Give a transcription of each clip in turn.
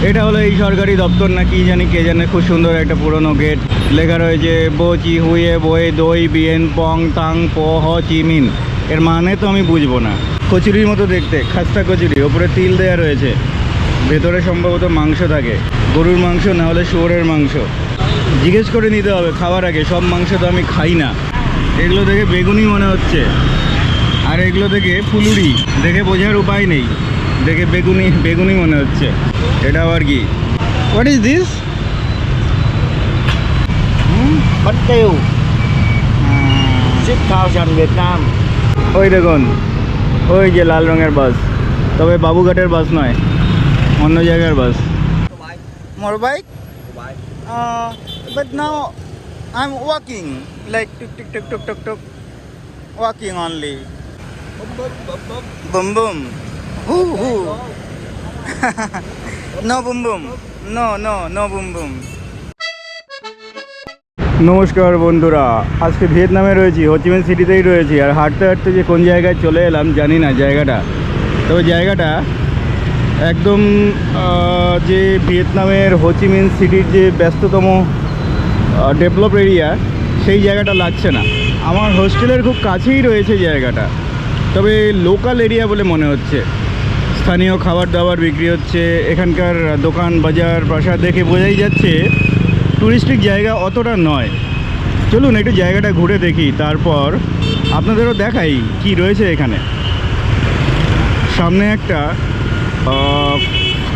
এটা হলো এই সরকারি দপ্তর না কি জানি, কে জানে। খুব সুন্দর একটা পুরনো গেট, লেখা রয়েছে বো চি হুয়ে বয়ে দই বিয়েন পং তাং পো হ চি মিন। এর মানে তো আমি বুঝবো না। কচুরির মতো দেখতে, খাস্তা কচুরি, ওপরে তিল দেয়া রয়েছে, ভেতরে সম্ভবত মাংস থাকে, গরুর মাংস না হলে শুয়োরের মাংস। জিজ্ঞেস করে নিতে হবে খাওয়ার আগে, সব মাংস তো আমি খাই না। এগুলো দেখে বেগুনি মনে হচ্ছে, আর এগুলো দেখে ফুলুরি, দেখে বোঝার উপায় নেই, দেখে বেগুনি বেগুনি মনে হচ্ছে। এটা আবার কি? What is this? bánh tiêu 6,000 Việt Nam. ওই দেখুন, ওই যে লাল রঙের বাস, তবে বাবুঘাটের বাস নয়, অন্য জায়গার বাস। Motorbike? But now I'm walking, like tuk tuk tuk tuk tuk tuk, walking only. Boom boom. Hoo hoo. No boom boom. No boom boom. নমস্কার বন্ধুরা, আজকে ভিয়েতনামে রয়েছি, হোচিমিন সিটিতেই রয়েছি। আর হাঁটতে হাঁটতে যে কোন জায়গায় চলে এলাম জানি না জায়গাটা। তবে জায়গাটা একদম যে ভিয়েতনামের হোচিমিন সিটির যে ব্যস্ততম ডেভেলপ এরিয়া, সেই জায়গাটা লাগছে না। আমার হোস্টেলের খুব কাছেই রয়েছে জায়গাটা, তবে লোকাল এরিয়া বলে মনে হচ্ছে। স্থানীয় খাবার দাবার বিক্রি হচ্ছে, এখানকার দোকান বাজার প্রাসাদ দেখে বোঝাই যাচ্ছে টুরিস্টিক জায়গা অতটা নয়। চলুন একটু জায়গাটা ঘুরে দেখি, তারপর আপনাদেরও দেখাই কি রয়েছে এখানে। সামনে একটা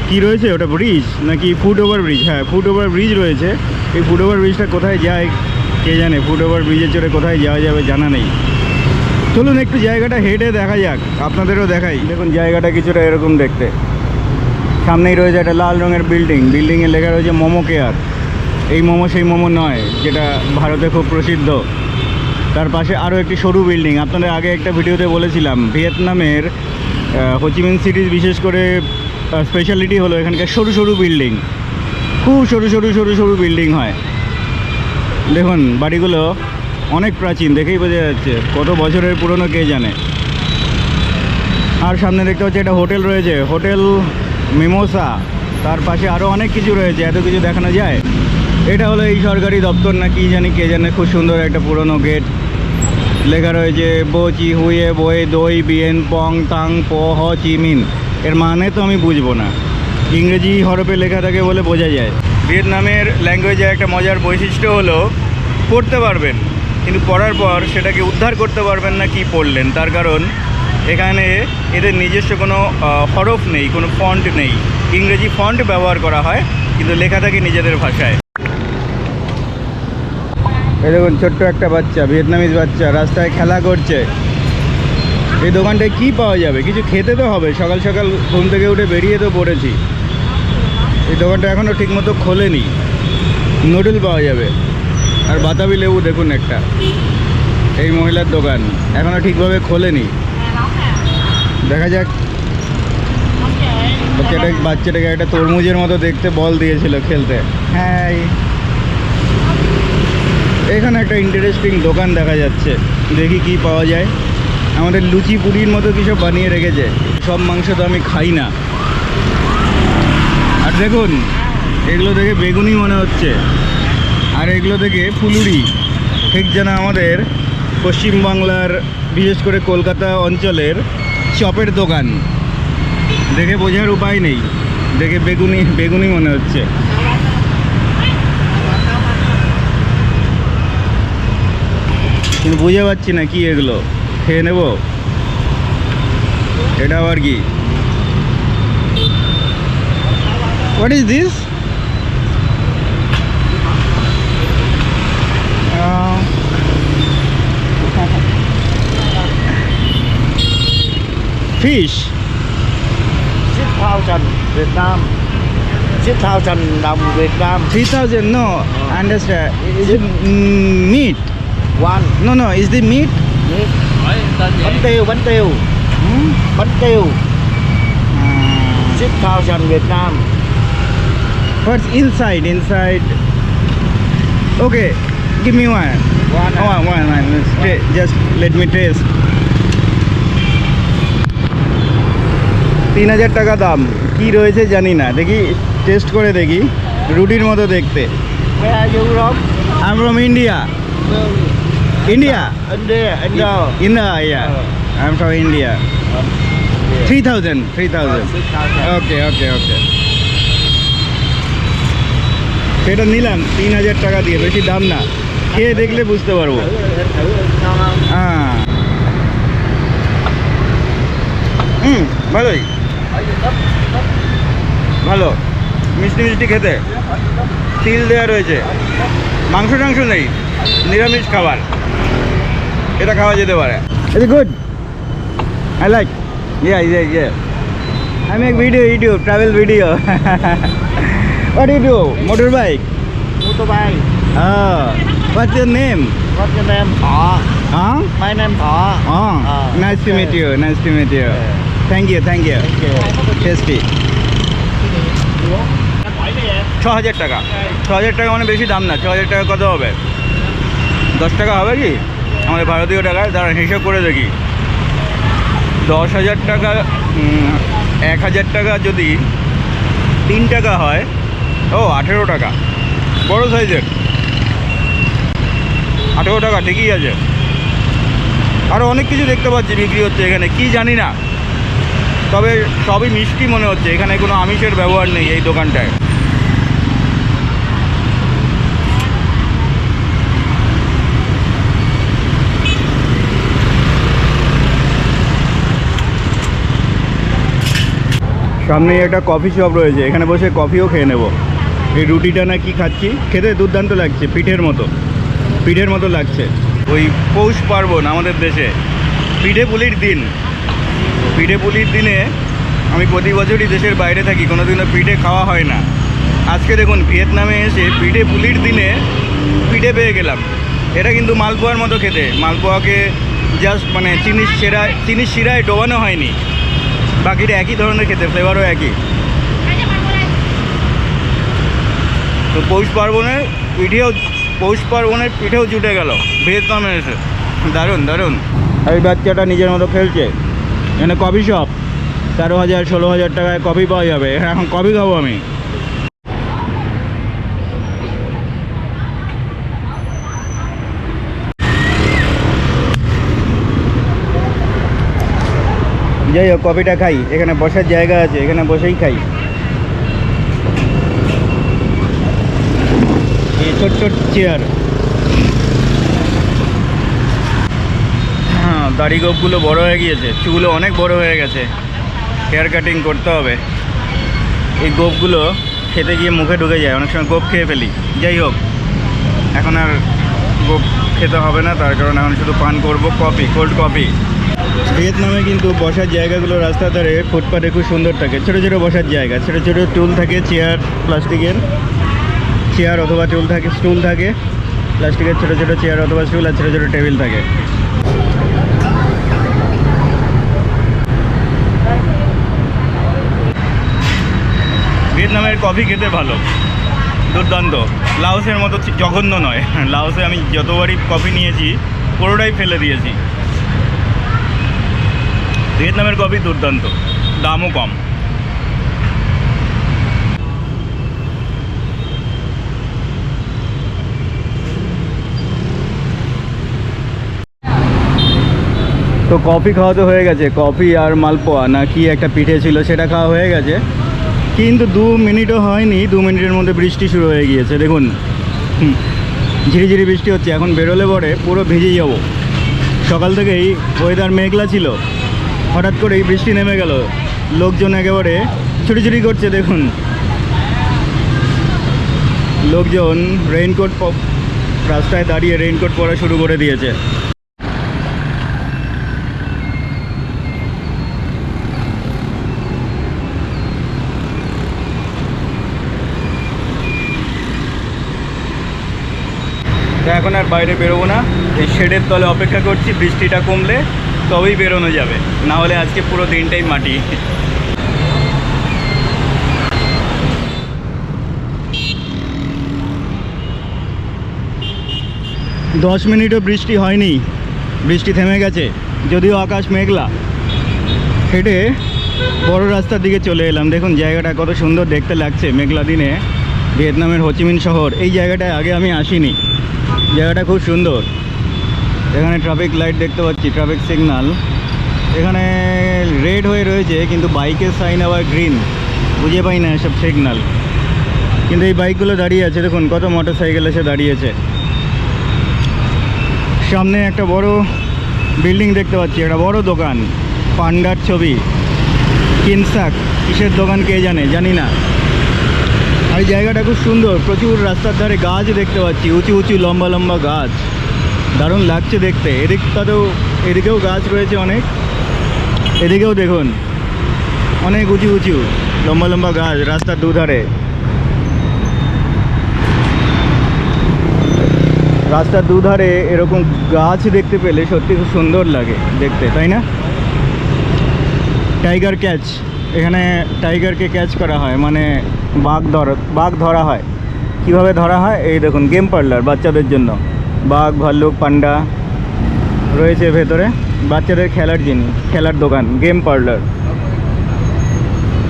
কি রয়েছে, ওটা ব্রিজ নাকি ফুট ওভার ব্রিজ? হ্যাঁ, ফুট ওভার ব্রিজ রয়েছে। এই ফুট ওভার ব্রিজটা কোথায় যায় কে জানে, ফুট ওভার ব্রিজে চড়ে কোথায় যাওয়া যাবে জানা নেই। চলুন একটু জায়গাটা হেঁটে দেখা যাক, আপনাদেরও দেখাই। দেখুন জায়গাটা কিছুটা এরকম দেখতে। সামনেই রয়েছে একটা লাল রঙের বিল্ডিং, বিল্ডিংয়ে লেখা রয়েছে মোমো কেয়ার। এই মোমো সেই মোমো নয় যেটা ভারতে খুব প্রসিদ্ধ। তার পাশে আরও একটি সরু বিল্ডিং। আপনাদের আগে একটা ভিডিওতে বলেছিলাম ভিয়েতনামের হোচিমিন সিটির বিশেষ করে স্পেশালিটি হলো এখানকার সরু সরু বিল্ডিং, খুব সরু সরু সরু সরু বিল্ডিং হয়। দেখুন বাড়িগুলো অনেক প্রাচীন, দেখেই বোঝা যাচ্ছে কত বছরের পুরনো কে জানে। আর সামনে দেখতে হচ্ছে একটা হোটেল রয়েছে, হোটেল মিমোসা। তার পাশে আরও অনেক কিছু রয়েছে, এত কিছু দেখানো যায়? এটা হলো এই সরকারি দপ্তর না কি জানি, কে জানে। খুব সুন্দর একটা পুরনো গেট, লেখা রয়েছে বো চি হুয়ে বয়ে দই বিয়েন পং তাং পো হ চি মিন। এর মানে তো আমি বুঝবো না, ইংরেজি হরফে লেখা থাকে বলে বোঝা যায়। ভিয়েতনামের ল্যাঙ্গুয়েজের একটা মজার বৈশিষ্ট্য হলো পড়তে পারবেন, কিন্তু পড়ার পর সেটাকে উদ্ধার করতে পারবেন না কি পড়লেন। তার কারণ এখানে এদের নিজস্ব কোনো হরফ নেই, কোনো ফন্ট নেই। ইংরেজি ফন্ট ব্যবহার করা হয়, কিন্তু লেখা থাকে নিজেদের ভাষায়। এই দেখুন ছোট্ট একটা বাচ্চা, ভিয়েতনামিজ বাচ্চা রাস্তায় খেলা করছে। এই দোকানটায় কি পাওয়া যাবে? কিছু খেতে তো হবে, সকাল সকাল ঘুম থেকে উঠে বেরিয়ে তো পড়েছি। এই দোকানটা এখনও ঠিকমতো খোলেনি। নুডল পাওয়া যাবে আর বাতাবি লেবু দেখুন একটা। এই মহিলার দোকান এখনও ঠিকভাবে খোলেনি, দেখা যাক। বাচ্চাটাকে একটা তরমুজের মতো দেখতে বল দিয়েছিল খেলতে। হ্যাঁ, এখানে একটা ইন্টারেস্টিং দোকান দেখা যাচ্ছে, দেখি কি পাওয়া যায়। আমাদের লুচি পুরির মতো কিছু বানিয়ে রেখেছে। সব মাংস তো আমি খাই না। আর দেখুন এগুলো দেখে বেগুনি মনে হচ্ছে, আর এগুলো দেখে ফুলুরি, ঠিক যেন আমাদের পশ্চিমবাংলার বিশেষ করে কলকাতা অঞ্চলের চপের দোকান। দেখে বোঝার উপায় নেই, দেখে বেগুনি বেগুনি মনে হচ্ছে। কিন্তু বুঝে পাচ্ছি না কি এগুলো, খেয়ে নেব। এটা আবার কি? What is this? Fish. 6,000 Việt Nam. 6,000 đồng Việt Nam. 3,000? No, understand. Is it meat? One. No, is the meat? Meat. Bánh tiêu. Bánh tiêu 6,000 Việt Nam. What's inside? Okay, give me one. One. Just let me taste. 3,000 টাকা দাম। কি রয়েছে জানি না, দেখি test করে দেখি। রুটির মতো দেখতে। Where are you from? I'm from India. India? India. India. India, yeah. I'm from India. 3,000. 3,000. ওকে ওকে ওকে, সেটা নিলাম 3,000 টাকা দিয়ে, বেশি দাম না। খেয়ে দেখলে বুঝতে পারবো। হ্যাঁ, ভালোই, ভালো, মিষ্টি মিষ্টি খেতে। তিল দেওয়া রয়েছে, মাংস টাংস নেই, নিরামিষ খাবার। এটা খাওয়া যেতে পারে। It's good, I like. Yeah I make video, YouTube, travel video. What do you do? Motorbike? Motorbike. Oh, what's your name? What's your name? Thọ. Huh? My name Thọ. Oh, nice to meet you. Nice to meet you. Thank you, thank you. Tasty. 6,000 টাকা। 6,000 টাকা মানে বেশি দাম না। 6,000 টাকা কত হবে? 10 টাকা হবে কি আমাদের ভারতীয় টাকায়? দাঁড়ান হিসাব করে দেখি। 10,000 টাকা, 1,000 টাকা যদি 3 টাকা হয়, ও 18 টাকা, বড় সাইজের। 18 টাকা ঠিকই আছে। আরও অনেক কিছু দেখতে পাচ্ছি বিক্রি হচ্ছে এখানে, কি জানি না, তবে সবই মিষ্টি মনে হচ্ছে। এখানে কোনো আমিষের ব্যবহার নেই এই দোকানটায়। সামনেই একটা কফি শপ রয়েছে, এখানে বসে কফিও খেয়ে নেব। এই রুটিটা না কি খাচ্ছি, খেতে দুর্দান্ত লাগছে, পিঠের মতো লাগছে। ওই পৌষ পার্বণ আমাদের দেশে পিঠে পুলির দিন। পিঠে পুলির দিনে আমি প্রতি বছরই দেশের বাইরে থাকি, কোনো দিনও পিঠে খাওয়া হয় না। আজকে দেখুন ভিয়েতনামে এসে পিঠে পুলির দিনে পিঠে পেয়ে গেলাম। এটা কিন্তু মালপোয়ার মতো খেতে। মালপোয়াকে জাস্ট মানে চিনির শিরায় ডোবানো হয়নি, বাকিটা একই ধরনের খেতে, ফ্লেভারও একই। তো পৌষ পার্বণের পিঠেও জুটে গেল ভিয়েতনামে এসে। দারুণ দারুণ। আর এই বাচ্চাটা নিজের মতো খেলছে। এখানে কফি শপ, 13,000 16,000 টাকায় কফি পাওয়া যাবে। এখন কফি খাবো আমি। যাই হোক, কফিটা খাই। এখানে বসার জায়গা আছে, এখানে বসেই খাই। এই ছোট ছোট চেয়ার। হ্যাঁ, দাড়ি গোপগুলো বড় হয়ে গিয়েছে, চুলও অনেক বড় হয়ে গেছে, হেয়ার কাটিং করতে হবে। এই গোপগুলো খেতে গিয়ে মুখে ঢুকে যায়, অনেক সময় গোপ খেয়ে ফেলি। যাই হোক, এখন আর গোপ খেতে হবে না, তার কারণ এখন শুধু পান করব কফি, কোল্ড কফি। ভিয়েতনামে কিন্তু বসার জায়গাগুলো রাস্তার ধারে ফুটপাতে খুব সুন্দর থাকে। ছোটো ছোটো বসার জায়গা, ছোটো ছোটো টুল থাকে, চেয়ার, প্লাস্টিকের চেয়ার অথবা স্টুল থাকে, প্লাস্টিকের ছোটো ছোটো চেয়ার অথবা স্টুল, আর ছোটো ছোটো টেবিল থাকে। ভিয়েতনামের কফি খেতে ভালো, দুর্দান্ত। লাওসের মতো জঘন্য নয়। লাওসে আমি যতবারই কফি নিয়েছি পুরোটাই ফেলে দিয়েছি। ভিয়েতনামের কফি দুর্দান্ত, দামও কম। তো কফি খাওয়া তো হয়ে গেছে, কফি আর মালপোয়া না কি একটা পিঠে ছিল সেটা খাওয়া হয়ে গেছে, কিন্তু 2 মিনিটও হয়নি, 2 মিনিটের মধ্যে বৃষ্টি শুরু হয়ে গিয়েছে। দেখুন ঝিরিঝিরি বৃষ্টি হচ্ছে। এখন বেরোলে পরে পুরো ভিজে যাব। সকাল থেকেই ওয়েদার মেঘলা ছিল, হঠাৎ করেই বৃষ্টি নেমে গেল। লোকজন একেবারে ছুটি করছে। দেখুন লোকজন রেইনকোট রাস্তায় দাঁড়িয়ে রেইনকোট পরা শুরু করে দিয়েছে। তো এখন আর বাইরে বেরোবো না, এই শেডের তলে অপেক্ষা করছি বৃষ্টিটা কমলে তবেই বেরোনো যাবে, না হলে আজকে পুরো দিনটাই মাটি। 10 মিনিটও বৃষ্টি হয়নি, বৃষ্টি থেমে গেছে, যদিও আকাশ মেঘলা। হেঁটে বড় রাস্তার দিকে চলে এলাম। দেখুন জায়গাটা কত সুন্দর দেখতে লাগছে মেঘলা দিনে। ভিয়েতনামের হোচিমিন শহর, এই জায়গাটায় আগে আমি আসিনি। জায়গাটা খুব সুন্দর। এখানে ট্রাফিক লাইট দেখতে পাচ্ছি, ট্রাফিক সিগন্যাল এখানে রেড হয়ে রয়েছে, কিন্তু বাইকের সাইন আবার গ্রিন। বুঝে পাই না এসব সিগন্যাল। কিন্তু এই বাইকগুলো দাঁড়িয়ে আছে, দেখুন কত মোটর সাইকেল এসে দাঁড়িয়েছে। সামনে একটা বড় বিল্ডিং দেখতে পাচ্ছি, একটা বড় দোকান, পান্ডার ছবি। কিনসাক কিসের দোকান কে জানে, জানি না। আর এই জায়গাটা খুব সুন্দর, প্রচুর রাস্তার ধারে গাছ দেখতে পাচ্ছি, উঁচু উঁচু লম্বা লম্বা গাছ, দারুণ লাগছে দেখতে। এদিকেও গাছ রয়েছে অনেক, এদিকেও দেখুন অনেক উঁচু উঁচু লম্বা লম্বা গাছ রাস্তার দুধারে। রাস্তার দুধারে এরকম গাছ দেখতে পেলে সত্যি খুব সুন্দর লাগে দেখতে, তাই না? টাইগার ক্যাচ, এখানে টাইগারকে ক্যাচ করা হয়, মানে বাঘ ধরা হয়। কিভাবে ধরা হয় এই দেখুন, গেম পার্লার বাচ্চাদের জন্য। বাঘ, ভাল্লুক, পান্ডা রয়েছে ভেতরে, বাচ্চাদের খেলার দোকান, গেম পার্লার।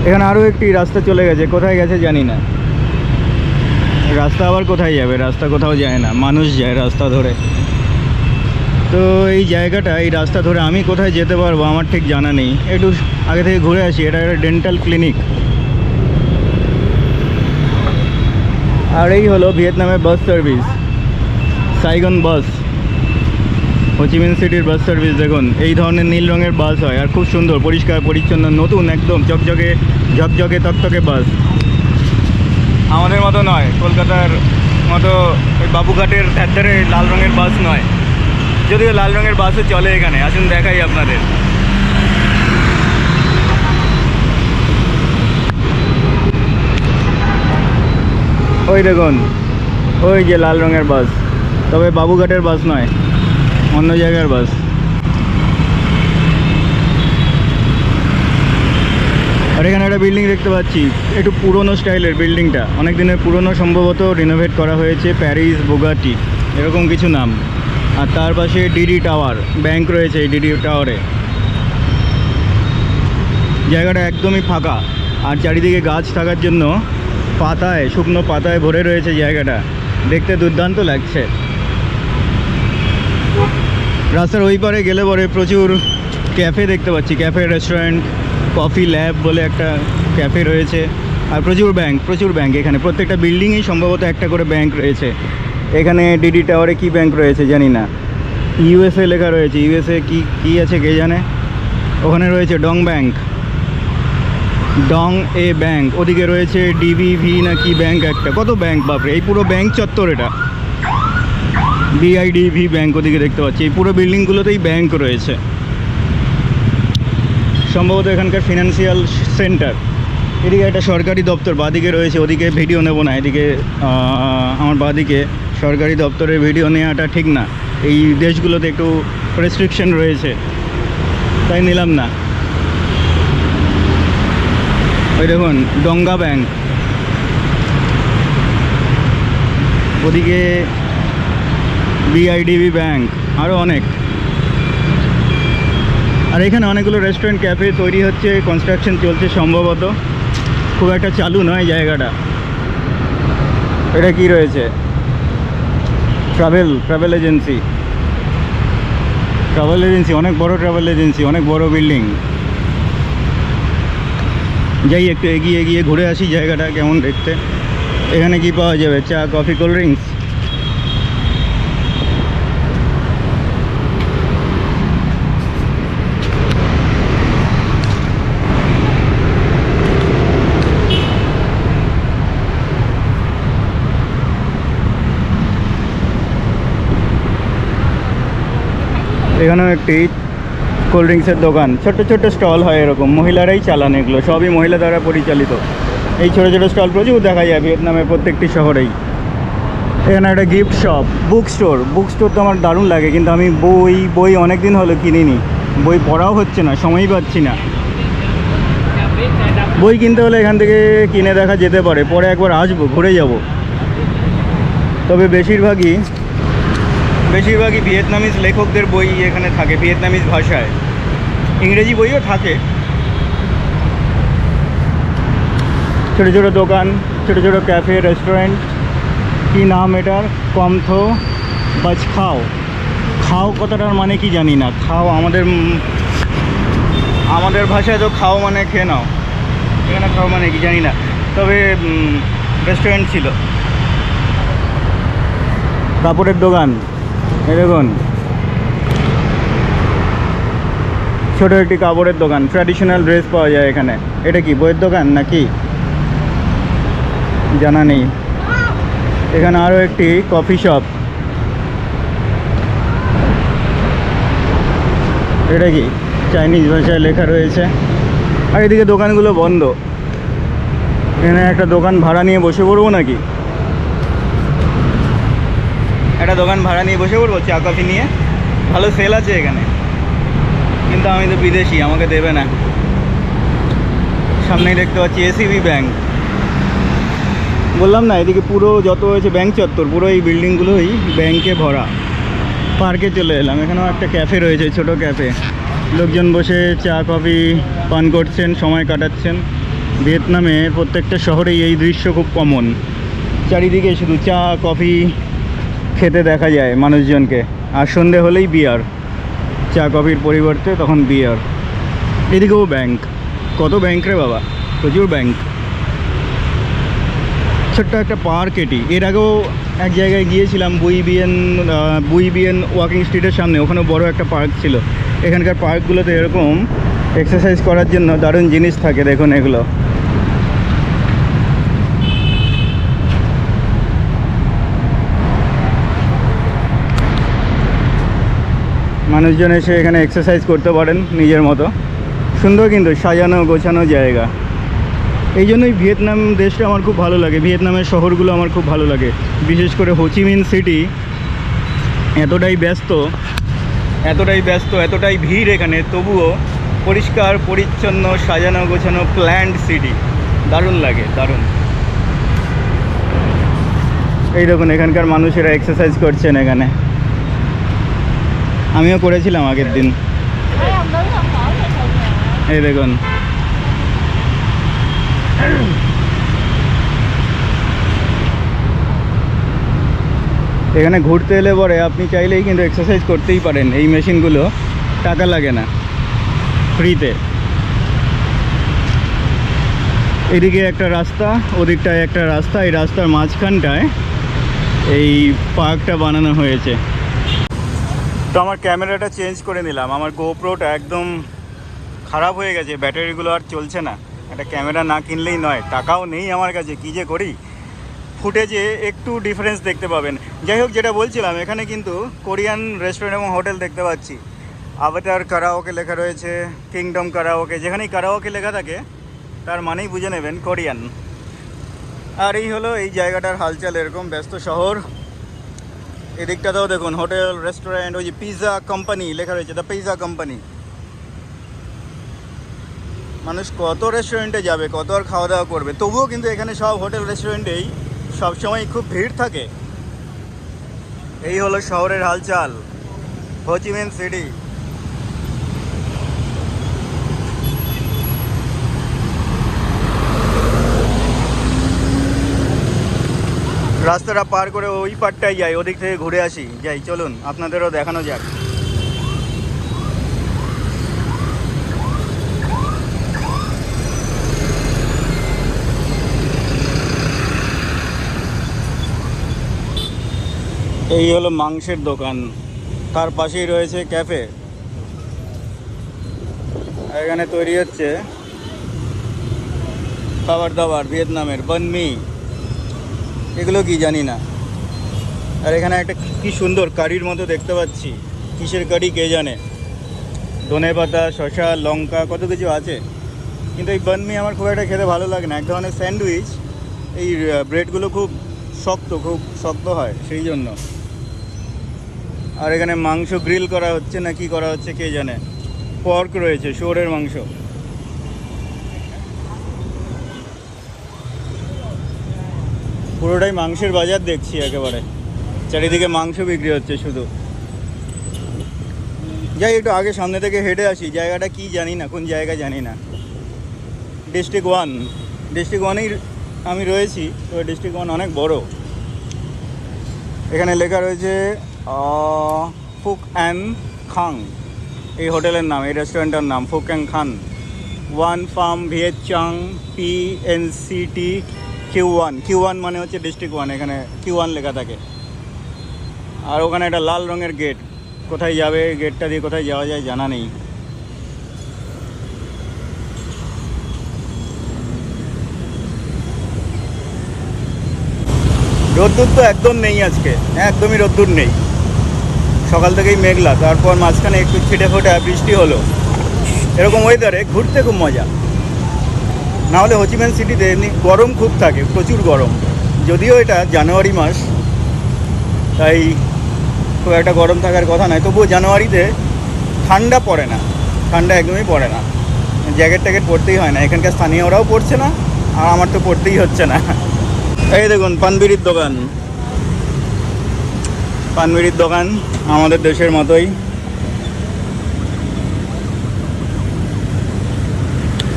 এখানে আরও একটি রাস্তা চলে গেছে, কোথায় গেছে জানি না। রাস্তা আবার কোথায় যাবে? রাস্তা কোথাও যায় না, মানুষ যায় রাস্তা ধরে। তো এই জায়গাটা, এই রাস্তা ধরে আমি কোথায় যেতে পারবো আমার ঠিক জানা নেই। একটু আগে থেকে ঘুরে আসি। এটা একটা ডেন্টাল ক্লিনিক। আর এই হলো ভিয়েতনামের বাস সার্ভিস, সাইগন বাস, হোচিমিন সিটির বাস সার্ভিস। দেখুন এই ধরনের নীল রঙের বাস হয়, আর খুব সুন্দর, পরিষ্কার পরিচ্ছন্ন, নতুন একদম ঝকঝকে তকতকে বাস। আমাদের মতো নয়, কলকাতার মতো ওই বাবুঘাটের ধারে লাল রঙের বাস নয়। যদিও লাল রঙের বাসও চলে এখানে, আসুন দেখাই আপনাদের। ওই দেখুন, ওই যে লাল রঙের বাস, তবে বাবুঘাটের বাস নয়, অন্য জায়গার বাস। আর এখানে একটা বিল্ডিং দেখতে পাচ্ছি, একটু পুরনো স্টাইলের বিল্ডিংটা, অনেক দিনের পুরনো, সম্ভবত রিনোভেট করা হয়েছে, প্যারিস বুগাটি এরকম কিছু নাম। আর তার পাশে ডিডি টাওয়ার, ব্যাংক রয়েছে এই ডিডি টাওয়ারে। জায়গাটা একদমই ফাঁকা, আর চারিদিকে গাছ থাকার জন্য শুকনো পাতায় ভরে রয়েছে জায়গাটা, দেখতে দুর্দান্ত লাগছে। রাস্তার ওই পারে গেলে পরে প্রচুর ক্যাফে দেখতে পাচ্ছি, ক্যাফে, রেস্টুরেন্ট, কফি ল্যাব বলে একটা ক্যাফে রয়েছে। আর প্রচুর ব্যাংক এখানে, প্রত্যেকটা বিল্ডিংয়েই সম্ভবত একটা করে ব্যাংক রয়েছে। এখানে ডিডি টাওয়ারে কি ব্যাংক রয়েছে জানি না, ইউএসএ লেখা রয়েছে। ইউএসএ কি আছে কে জানে। ওখানে রয়েছে ডং এ ব্যাংক, ওদিকে রয়েছে ডিবিভি না কি ব্যাংক একটা, কত ব্যাংক বাপরে। এই পুরো ব্যাংক চত্বর, এটা বিআইডিভি ব্যাংক ওদিকে দেখতে পাচ্ছি। এই পুরো বিল্ডিংগুলোতেই ব্যাংক রয়েছে, সম্ভবত এখানকার ফিনান্সিয়াল সেন্টার। এদিকে একটা সরকারি দপ্তর বাঁদিকে রয়েছে, ওদিকে ভিডিও নেব না। এদিকে আমার বাঁদিকে সরকারি দপ্তরের ভিডিও নেওয়াটা ঠিক না, এই দেশগুলোতে একটু রেস্ট্রিকশন রয়েছে, তাই নিলাম না। ওই দেখুন ডঙ্গা ব্যাংক, ওদিকে বিআইডিবি ব্যাংক, আরও অনেক। আর এখানে অনেকগুলো রেস্টুরেন্ট, ক্যাফে তৈরি হচ্ছে, কনস্ট্রাকশন চলছে সম্ভবত, খুব একটা চালু নয় জায়গাটা। এটা কি রয়েছে? ট্রাভেল এজেন্সি, অনেক বড় ট্রাভেল এজেন্সি, অনেক বড় বিল্ডিং। যাই একটু এগিয়ে ঘুরে আসি জায়গাটা কেমন দেখতে। এখানে কি পাওয়া যাবে? চা, কফি, কোল্ড ড্রিঙ্কস। এখানেও একটি কোল্ড ড্রিঙ্কসের দোকান, ছোট্ট স্টল হয় এরকম, মহিলারাই চালান এগুলো, সবই মহিলা দ্বারা পরিচালিত। এই ছোটো স্টল প্রচুর দেখা যায় ভিয়েতনামের প্রত্যেকটি শহরেই। এখানে একটা গিফট শপ, বুক স্টোর তো আমার দারুণ লাগে, কিন্তু আমি বই অনেক দিন হলো কিনিনি, বই পড়াও হচ্ছে না, সময়ই পাচ্ছি না। বই কিনতে হলে এখান থেকে কিনে দেখা যেতে পারে, পরে একবার আসবো, ঘুরে যাব। তবে বেশিরভাগই ভিয়েতনামিজ লেখকদের বই এখানে থাকে, ভিয়েতনামিজ ভাষায়। ইংরেজি বইও থাকে, ছোটো ছোটো দোকান, ছোটো ছোটো ক্যাফে, রেস্টুরেন্ট। কী নাম এটার? কমথো বাজ খাও। খাও কথাটার মানে কি জানি না। খাও আমাদের ভাষায় তো খাও মানে খেয়ে নাও, এখানে খাও মানে কি জানি না। তবে রেস্টুরেন্ট ছিল। কাপড়ের দোকান, এই দেখুন ছোটো একটি কাপড়ের দোকান, ট্র্যাডিশনাল ড্রেস পাওয়া যায় এখানে। এটা কি বইয়ের দোকান নাকি জানা নেই। এখানে আরও একটি কফি শপ। এটা কি চাইনিজ ভাষায় লেখা রয়েছে। আর এদিকে দোকানগুলো বন্ধ। এখানে একটা দোকান ভাড়া নিয়ে বসে পড়বো নাকি? একটা দোকান ভাড়া নিয়ে বসে পড়বো, চা কফি নিয়ে। ভালো সেল আছে এখানে, কিন্তু আমি তো বিদেশি, আমাকে দেবে না। সামনেই দেখতে পাচ্ছি এসিবি ব্যাংক। বললাম না, এদিকে পুরো যত হয়েছে ব্যাংক চত্বর, পুরো এই বিল্ডিংগুলোই ব্যাংকে ভরা। পার্কে চলে এলাম, এখানেও একটা ক্যাফে রয়েছে, ছোট ক্যাফে। লোকজন বসে চা কফি পান করছেন, সময় কাটাচ্ছেন। ভিয়েতনামে প্রত্যেকটা শহরেই এই দৃশ্য খুব কমন। চারিদিকে শুধু চা কফি খেতে দেখা যায় মানুষজনকে। আর সন্ধে হলেই বিয়ার, চা কফির পরিবর্তে তখন বিয়ার। এদিকেও ব্যাংক, কত ব্যাংক রে বাবা, প্রচুর ব্যাংক। ছোট্ট একটা পার্ক এটি। এর আগেও এক জায়গায় গিয়েছিলাম, বুইবিএন ওয়াকিং স্ট্রিটের সামনে, ওখানেও বড় একটা পার্ক ছিল। এখানকার পার্কগুলোতে এরকম এক্সারসাইজ করার জন্য দারুণ জিনিস থাকে, দেখুন এগুলো। মানুষজন এসে এখানে এক্সারসাইজ করতে পারেন নিজের মতো। সুন্দর কিন্তু সাজানো গোছানো জায়গা। এই জন্যই ভিয়েতনাম দেশটা আমার খুব ভালো লাগে। ভিয়েতনামের শহরগুলো আমার খুব ভালো লাগে, বিশেষ করে হোচিমিন সিটি। এতটাই ব্যস্ত, এতটাই ভিড় এখানে, তবুও পরিষ্কার পরিচ্ছন্ন, সাজানো গোছানো, প্ল্যান্ড সিটি। দারুণ লাগে, দারুণ। এই দেখুন এখানকার মানুষেরা এক্সারসাইজ করছেন এখানে। আমিও করেছিলাম আগের দিন। এই দেখুন এখানে ঘুরতে এলে পরে আপনি চাইলেই কিন্তু এক্সারসাইজ করতেই পারেন। এই মেশিনগুলো টাকা লাগে না, ফ্রিতে। এদিকে একটা রাস্তা, ওদিকটায় একটা রাস্তা। এই রাস্তার মাঝখানটায় এই পার্কটা বানানো হয়েছে। তো আমার ক্যামেরাটা চেঞ্জ করে নিলাম। আমার গোপ্রোটা একদম খারাপ হয়ে গেছে, ব্যাটারিগুলো আর চলছে না। একটা ক্যামেরা না কিনলেই নয়, টাকাও নেই আমার কাছে, কী যে করি। ফুটেজে একটু ডিফারেন্স দেখতে পাবেন। যাই হোক, যেটা বলছিলাম, এখানে কিন্তু কোরিয়ান রেস্টুরেন্ট এবং হোটেল দেখতে পাচ্ছি। আভাটার কারাওকে লেখা রয়েছে, কিংডম কারাওকে। যেখানেই কারাওকে লেখা থাকে তার মানেই বুঝে নেবেন কোরিয়ান। আর এই হলো এই জায়গাটার হালচাল, এরকম ব্যস্ত শহর। এদিকটাতেও দেখুন হোটেল রেস্টুরেন্ট, ওই যে পিৎজা কোম্পানি লেখা রয়েছে, দ্য পিৎজা কোম্পানি। মানুষ কত রেস্টুরেন্টে যাবে, কত আর খাওয়া দাওয়া করবে, তবুও কিন্তু এখানে সব হোটেল রেস্টুরেন্টেই সবসময় খুব ভিড় থাকে। এই হলো শহরের হালচাল, হোচিমিন সিটি। রাস্তাটা পার করে ওই পারটাই যাই, ওদিক থেকে ঘুরে আসি। যাই, চলুন আপনাদেরও দেখানো যাক। এই হলো মাংসের দোকান, তার পাশেই রয়েছে ক্যাফে। এখানে তৈরি হচ্ছে খাবার দাবার ভিয়েতনামের, বনমি। এগুলো কি জানি না। আর এখানে একটা কি সুন্দর কারির মতো দেখতে পাচ্ছি, কিসের কারি কে জানে। ধনেপাতা, শসা, লঙ্কা, কত কিছু আছে। কিন্তু এই বনমি আমার খুব একটা খেতে ভালো লাগে না। এক ধরনের স্যান্ডউইচ, এই ব্রেডগুলো খুব শক্ত হয়, সেই জন্য। আর এখানে মাংস গ্রিল করা হচ্ছে না কি করা হচ্ছে কে জানে। পর্ক রয়েছে, শুয়োরের মাংস। পুরোটাই মাংসের বাজার দেখছি একেবারে, চারিদিকে মাংস বিক্রি হচ্ছে শুধু। যাই একটু আগে সামনে থেকে হেঁটে আসি। জায়গাটা কি জানি না, কোন জায়গা জানি না। ডিস্ট্রিক্ট 1 ডিস্ট্রিক্ট ওয়ানেই আমি রয়েছি, তো ডিস্ট্রিক্ট ওয়ান অনেক বড়। এখানে লেখা রয়েছে ফুক অ্যান্ড খাং, এই হোটেলের নাম, এই রেস্টুরেন্টের নাম ফুক অ্যান্ড খান। ওয়ান ফার্ম ভিয়েত চাং PNCT Q1, Q1 মানে হচ্ছে ডিস্ট্রিক্ট ওয়ান, এখানে Q1 লেখা থাকে। আর ওখানে একটা লাল রঙের গেট, কোথায় যাবে গেটটা দিয়ে কোথায় যাওয়া যায় জানা নেই। রোদ্দুর তো একদম নেই আজকে, একদমই রোদ্দুর নেই, সকাল থেকেই মেঘলা, তারপর মাঝখানে একটু ছিটে ফোটা বৃষ্টি হলো। এরকম ওয়েদারে ঘুরতে খুব মজা। না হলে হোচিমিন সিটিতে এমনি গরম খুব থাকে, প্রচুর গরম। যদিও এটা জানুয়ারি মাস, তাই খুব একটা গরম থাকার কথা নয়, তবুও জানুয়ারিতে ঠান্ডা পড়ে না, ঠান্ডা একদমই পড়ে না। জ্যাকেট ট্যাকেট পরতেই হয় না, এখানকার স্থানীয়রাও পড়ছে না, আর আমার তো পড়তেই হচ্ছে না। এই দেখুন পানবিড়ির দোকান, পানবিড়ির দোকান আমাদের দেশের মতোই।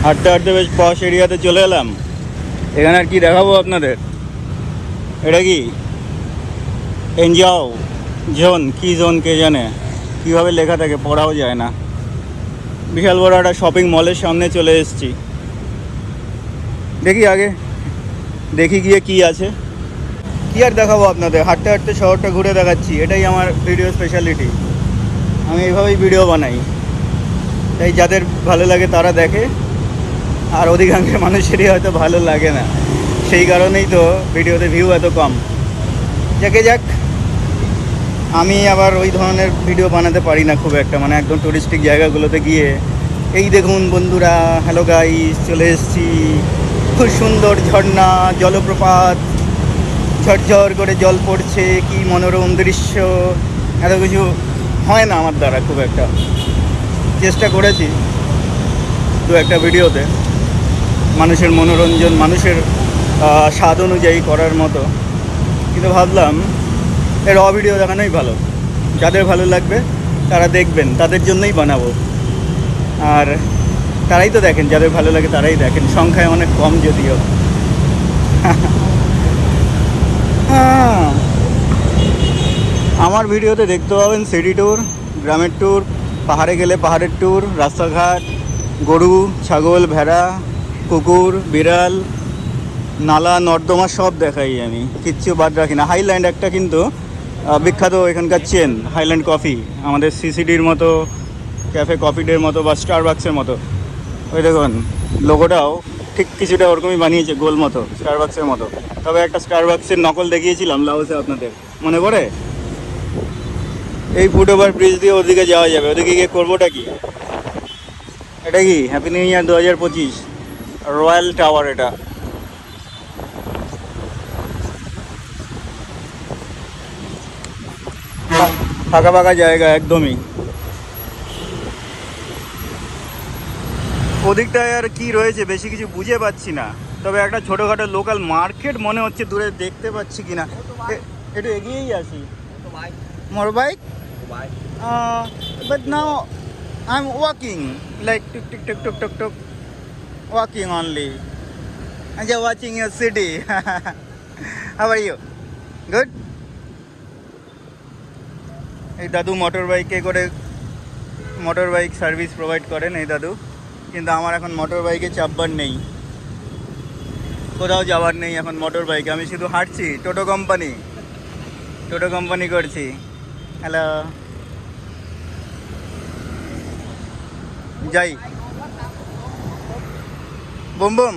হাঁটতে হাঁটতে বেশ পশ এরিয়াতে চলে এলাম। এখানে আর কি দেখাবো আপনাদের, এটা কি এনজাও জোন, কি জোন কে জানে, কীভাবে লেখা থাকে পড়াও যায় না। বিশাল বড় একটা শপিং মলের সামনে চলে এসেছি। দেখি আগে দেখি গিয়ে কি আছে। কি আর দেখাবো আপনাদের, হাঁটতে হাঁটতে শহরটা ঘুরে দেখাচ্ছি, এটাই আমার ভিডিও স্পেশালিটি। আমি এইভাবেই ভিডিও বানাই, তাই যাদের ভালো লাগে তারা দেখে, আর অধিকাংশ মানুষেরই হয়তো ভালো লাগে না, সেই কারণেই তো ভিডিওতে ভিউ এত কম। যাকে যাক, আমি আবার ওই ধরনের ভিডিও বানাতে পারি না খুব একটা, মানে একদম টুরিস্টিক জায়গাগুলোতে গিয়ে। এই দেখুন বন্ধুরা, হ্যালো গাইস, চলে এসেছি। খুব সুন্দর ঝর্ণা, জলপ্রপাত, ঝরঝর করে জল পড়ছে, কি মনোরম দৃশ্য। এত কিছু হয় না আমার দ্বারা খুব একটা, চেষ্টা করেছি দু একটা ভিডিওতে মানুষের মনোরঞ্জন, মানুষের স্বাদ অনুযায়ী করার মতো, কিন্তু ভাবলাম এর ভিডিও দেখানোই ভালো। যাদের ভালো লাগবে তারা দেখবেন, তাদের জন্যই বানাবো। আর তারাই তো দেখেন, যাদের ভালো লাগে তারাই দেখেন, সংখ্যায় অনেক কম যদিও। আমার ভিডিওতে দেখতে পাবেন সিটি ট্যুর, গ্রামের ট্যুর, পাহাড়ে গেলে পাহাড়ের ট্যুর, রাস্তাঘাট, গরু, ছাগল, ভেড়া, কুকুর, বিড়াল, নালা নর্দমা সব দেখাই আমি, কিচ্ছু বাদ রাখি না। হাইল্যান্ড একটা কিন্তু বিখ্যাত এখানকার চেন, হাইল্যান্ড কফি, আমাদের সিসিডির মতো, ক্যাফে কফি ডের মতো বা স্টারবাক্সের মতো। ওই দেখুন লোগোটাও ঠিক কিছুটা ওরকমই বানিয়েছে, গোল মতো, স্টারবাক্সের মতো। তবে একটা স্টারবাক্সের নকল দেখিয়েছিলাম লাওসে, আপনাদের মনে পড়ে? এই ফুট ওভার ব্রিজ দিয়ে ওদিকে যাওয়া যাবে। ওদিকে গিয়ে করবোটা কি? এটা কি happy new year 2025 royal tower. এটা ফাঁকা ফাঁকা জায়গা একদমই। ওদিকটায় আর কি রয়েছে বেশি কিছু বুঝে পাচ্ছি না, তবে একটা ছোটোখাটো লোকাল মার্কেট মনে হচ্ছে দূরে, দেখতে পাচ্ছি কিনা। একটু এগিয়েই আসি। মোর bike, but now I am walking, like টুক টুক টুক টুক টুক টুক, walking only, just watching your city. How are you? Good? এই দাদু মোটর বাইকে করে, মোটর বাইক সার্ভিস প্রোভাইড করেন এই দাদু, কিন্তু আমার এখন মোটর বাইকে চাপবার নেই, কোথাও যাওয়ার নেই এখন মোটর বাইকে। আমি শুধু হাঁটছি, টোটো কোম্পানি করছি। হ্যালো, যাই। Boom boom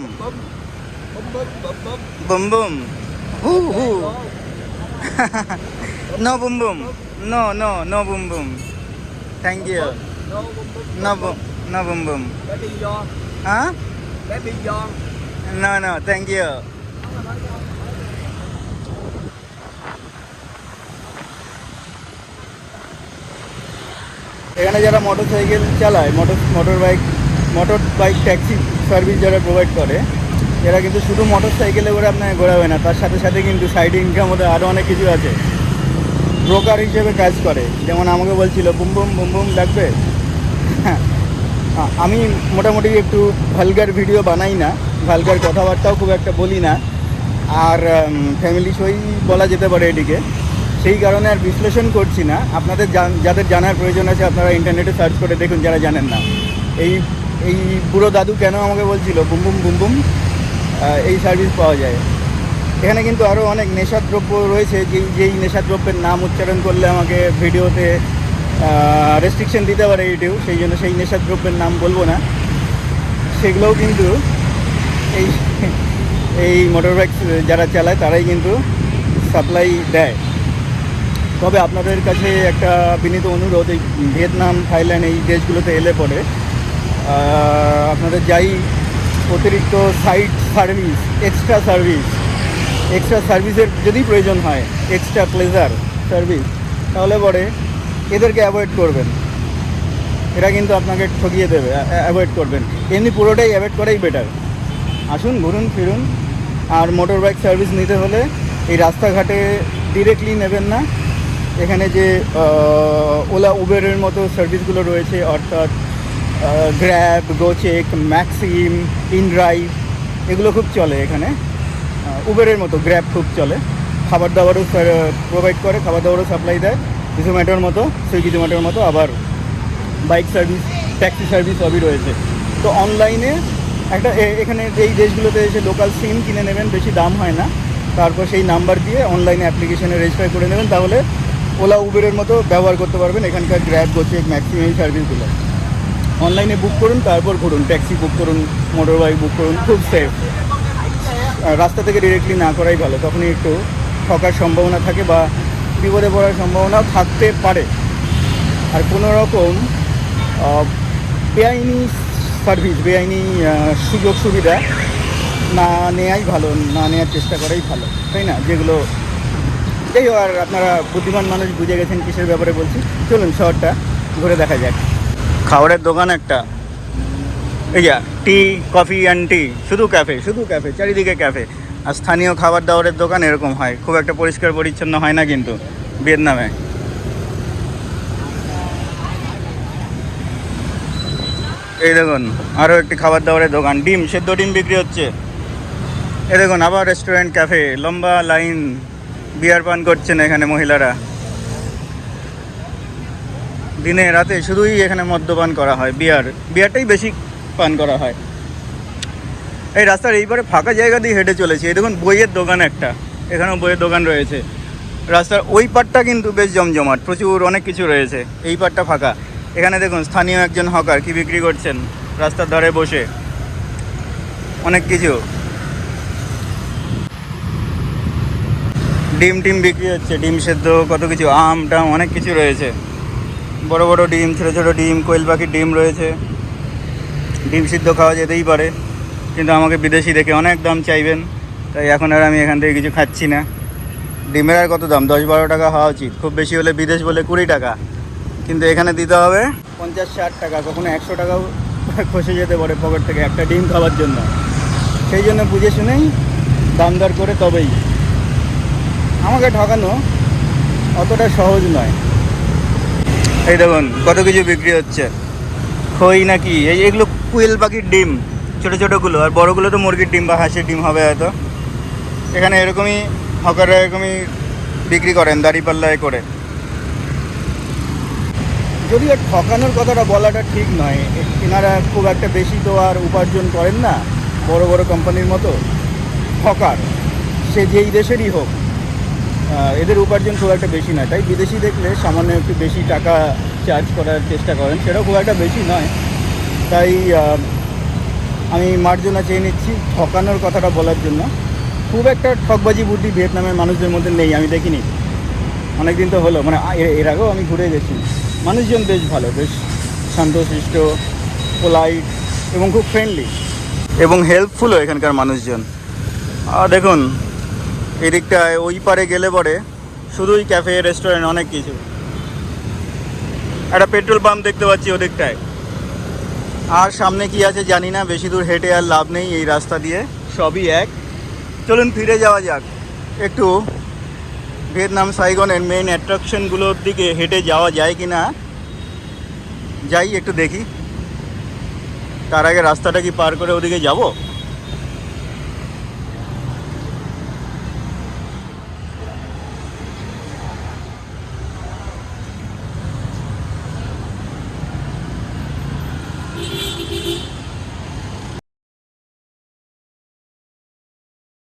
boom boom, who who. No boom boom, no boom boom, thank you. No boom boom. Huh? No, thank you. এখানে যারা মোটর সাইকেল চালায়, মোটর বাইক ট্যাক্সি সার্ভিস যারা প্রোভাইড করে, এরা কিন্তু শুধু মোটর সাইকেলে করে আপনাকে ঘোরাবে না, তার সাথে সাথে কিন্তু সাইড ইনকাম মধ্যে আরও অনেক কিছু আছে। ব্রোকার হিসেবে কাজ করে, যেমন আমাকে বলছিল বুম বুম লাগবে। আমি মোটামুটি একটু ভালগার ভিডিও বানাই না, ভালগার কথাবার্তাও খুব একটা বলি না, আর ফ্যামিলি শোই বলা যেতে পারে এটিকে। সেই কারণে আর বিশ্লেষণ করছি না। আপনাদের যাদের জানার প্রয়োজন আছে আপনারা ইন্টারনেটে সার্চ করে দেখুন, যারা জানেন না। এই এই বুড়ো দাদু কেন আমাকে বলছিল বুম বুম বুম বুম এই সার্ভিস পাওয়া যায়। এখানে কিন্তু আরও অনেক নেশাদ্রব্য রয়েছে, যেই নেশাদ্রব্যের নাম উচ্চারণ করলে আমাকে ভিডিওতে রেস্ট্রিকশন দিতে পারে ইউটিউব, সেই জন্য সেই নেশাদ্রব্যের নাম বলবো না। সেগুলোও কিন্তু এই এই মোটর বাইক যারা চালায় তারাই কিন্তু সাপ্লাই দেয়। তবে আপনাদের কাছে একটা বিনীত অনুরোধ, এই ভিয়েতনাম, থাইল্যান্ড এই দেশগুলোতে এলে পরে আপনাদের যাই অতিরিক্ত সাইড সার্ভিস, এক্সট্রা সার্ভিসের যদি প্রয়োজন হয়, এক্সট্রা প্লেজার সার্ভিস, তাহলে পরে এদেরকে অ্যাভয়েড করবেন। এরা কিন্তু আপনাকে ঠকিয়ে দেবে, অ্যাভয়েড করবেন। এমনি পুরোটাই অ্যাভয়েড করাই বেটার। আসুন, ঘুরুন ফিরুন। আর মোটর বাইক সার্ভিস নিতে হলে এই রাস্তাঘাটে ডিরেক্টলি নেবেন না। এখানে যে ওলা উবেরের মতো সার্ভিসগুলো রয়েছে, অর্থাৎ গ্র্যাব, গোচেক, ম্যাক্সিম, ইনড্রাইভ, এগুলো খুব চলে এখানে। উবেরের মতো গ্র্যাব খুব চলে। খাবার দাবারও প্রোভাইড করে, খাবার দাবারও সাপ্লাই দেয়, জোম্যাটোর মতো, সুইগি জোম্যাটোর মতো। আবার বাইক সার্ভিস, ট্যাক্সি সার্ভিস সবই রয়েছে। তো অনলাইনে একটা এখানে এই দেশগুলোতে এসে লোকাল সিম কিনে নেবেন, বেশি দাম হয় না। তারপর সেই নাম্বার দিয়ে অনলাইনে অ্যাপ্লিকেশনে রেজিস্টার করে নেবেন, তাহলে ওলা উবেরের মতো ব্যবহার করতে পারবেন এখানকার গ্র্যাব, গোচেক, ম্যাক্সিম এই সার্ভিসগুলো। অনলাইনে বুক করুন, তারপর ঘুরুন, ট্যাক্সি বুক করুন, মোটর বাইক বুক করুন, খুব সেফ। রাস্তা থেকে ডিরেক্টলি না করাই ভালো, তখনই একটু ঠকার সম্ভাবনা থাকে বা বিপদে পড়ার সম্ভাবনাও থাকতে পারে। আর কোনো রকম বেআইনি সার্ভিস, বেআইনি সুযোগ সুবিধা না নেওয়াই ভালো, না নেওয়ার চেষ্টা করাই ভালো, তাই না? যেগুলো যাই হোক, আর আপনারা বুদ্ধিমান মানুষ বুঝে গেছেন কিসের ব্যাপারে বলছি। চলুন শহরটা ঘুরে দেখা যাক। খাবারের দোকান একটা, এই যা টি, কফি অ্যান্ড টি, শুধু ক্যাফে, চারিদিকে ক্যাফে। আর স্থানীয় খাবার দাবারের দোকান এরকম হয়, খুব একটা পরিষ্কার পরিচ্ছন্ন হয় না কিন্তু ভিয়েতনামে। এই দেখুন আরও একটি খাবার দাবারের দোকান, ডিম, সেদ্ধ ডিম বিক্রি হচ্ছে। এই দেখুন আবার রেস্টুরেন্ট, ক্যাফে, লম্বা লাইন, বিয়ার পান করছেন এখানে মহিলারা। দিনে রাতে শুধুই এখানে মদ্যপান করা হয়, বিয়ারটাই বেশি পান করা হয়। এই রাস্তার এইবারে ফাঁকা জায়গা দিয়ে হেঁটে চলেছি। এই দেখুন বইয়ের দোকান একটা, এখানেও বইয়ের দোকান রয়েছে। রাস্তার ওই পাটটা কিন্তু বেশ জমজমাট, প্রচুর অনেক কিছু রয়েছে। এই পাটটা ফাঁকা। এখানে দেখুন স্থানীয় একজন হকার কি বিক্রি করছেন রাস্তার ধারে বসে, অনেক কিছু ডিম টিম বিক্রি হচ্ছে, ডিম সেদ্ধ, কত কিছু, আম টাম, অনেক কিছু রয়েছে। বড় বড় ডিম, ছোটো ছোটো ডিম, কোয়েল পাখির ডিম রয়েছে। ডিম সিদ্ধ খাওয়া যেতেই পারে, কিন্তু আমাকে বিদেশি দেখে অনেক দাম চাইবেন, তাই এখন আর আমি এখান থেকে কিছু খাচ্ছি না। ডিমের আর কত দাম, 10-12 টাকা হওয়া উচিত, খুব বেশি হলে বিদেশ বলে 20 টাকা, কিন্তু এখানে দিতে হবে 50-60 টাকা, কখনো 100 টাকাও খসে যেতে পারে পকেট থেকে একটা ডিম খাওয়ার জন্য। সেই জন্য বুঝে শুনেই দাম দর করে তবেই। আমাকে ঠকানো অতটা সহজ নয়। এই দেখুন কত কিছু বিক্রি হচ্ছে, খই নাকি, এগুলো কোয়েল পাখির ডিম, ছোটো ছোটোগুলো, আর বড়োগুলো তো মুরগির ডিম বা হাঁসের ডিম হবে হয়তো। এখানে এরকমই হকাররা এরকমই বিক্রি করেন দাঁড়িপাল্লায় করে। যদিও ঠকানোর কথাটা বলাটা ঠিক নয়, এনারা খুব একটা বেশি তো আর উপার্জন করেন না বড় বড় কোম্পানির মতো। হকার সে যেই দেশেরই হোক, এদের উপার্জন খুব একটা বেশি নয়, তাই বিদেশি দেখলে সামান্য একটু বেশি টাকা চার্জ করার চেষ্টা করেন, সেটাও খুব একটা বেশি নয়। তাই আমি মার্জনা চেয়ে নিচ্ছি ঠকানোর কথাটা বলার জন্য। খুব একটা ঠকবাজি বুদ্ধি ভিয়েতনামের মানুষদের মধ্যে নেই, আমি দেখিনি। অনেক দিন তো হলো, মানে এর আগেও আমি ঘুরে গেছি। মানুষজন বেশ ভালো, বেশ শান্তশিষ্ট, পোলাইট এবং খুব ফ্রেন্ডলি এবং হেল্পফুলও এখানকার মানুষজন। দেখুন এদিকটায় ওই পারে গেলে পরে শুধুই ক্যাফে, রেস্টুরেন্ট, অনেক কিছু। একটা পেট্রোল পাম্প দেখতে পাচ্ছি ওদিকটায়। আর সামনে কি আছে জানি না, বেশি দূর হেঁটে আর লাভ নেই এই রাস্তা দিয়ে, সবই এক। চলুন ফিরে যাওয়া যাক, একটু ভিয়েতনাম সাইগনের মেইন অ্যাট্রাকশনগুলোর দিকে হেঁটে যাওয়া যায় কি না, যাই একটু দেখি। তার আগে রাস্তাটা কি পার করে ওদিকে যাব।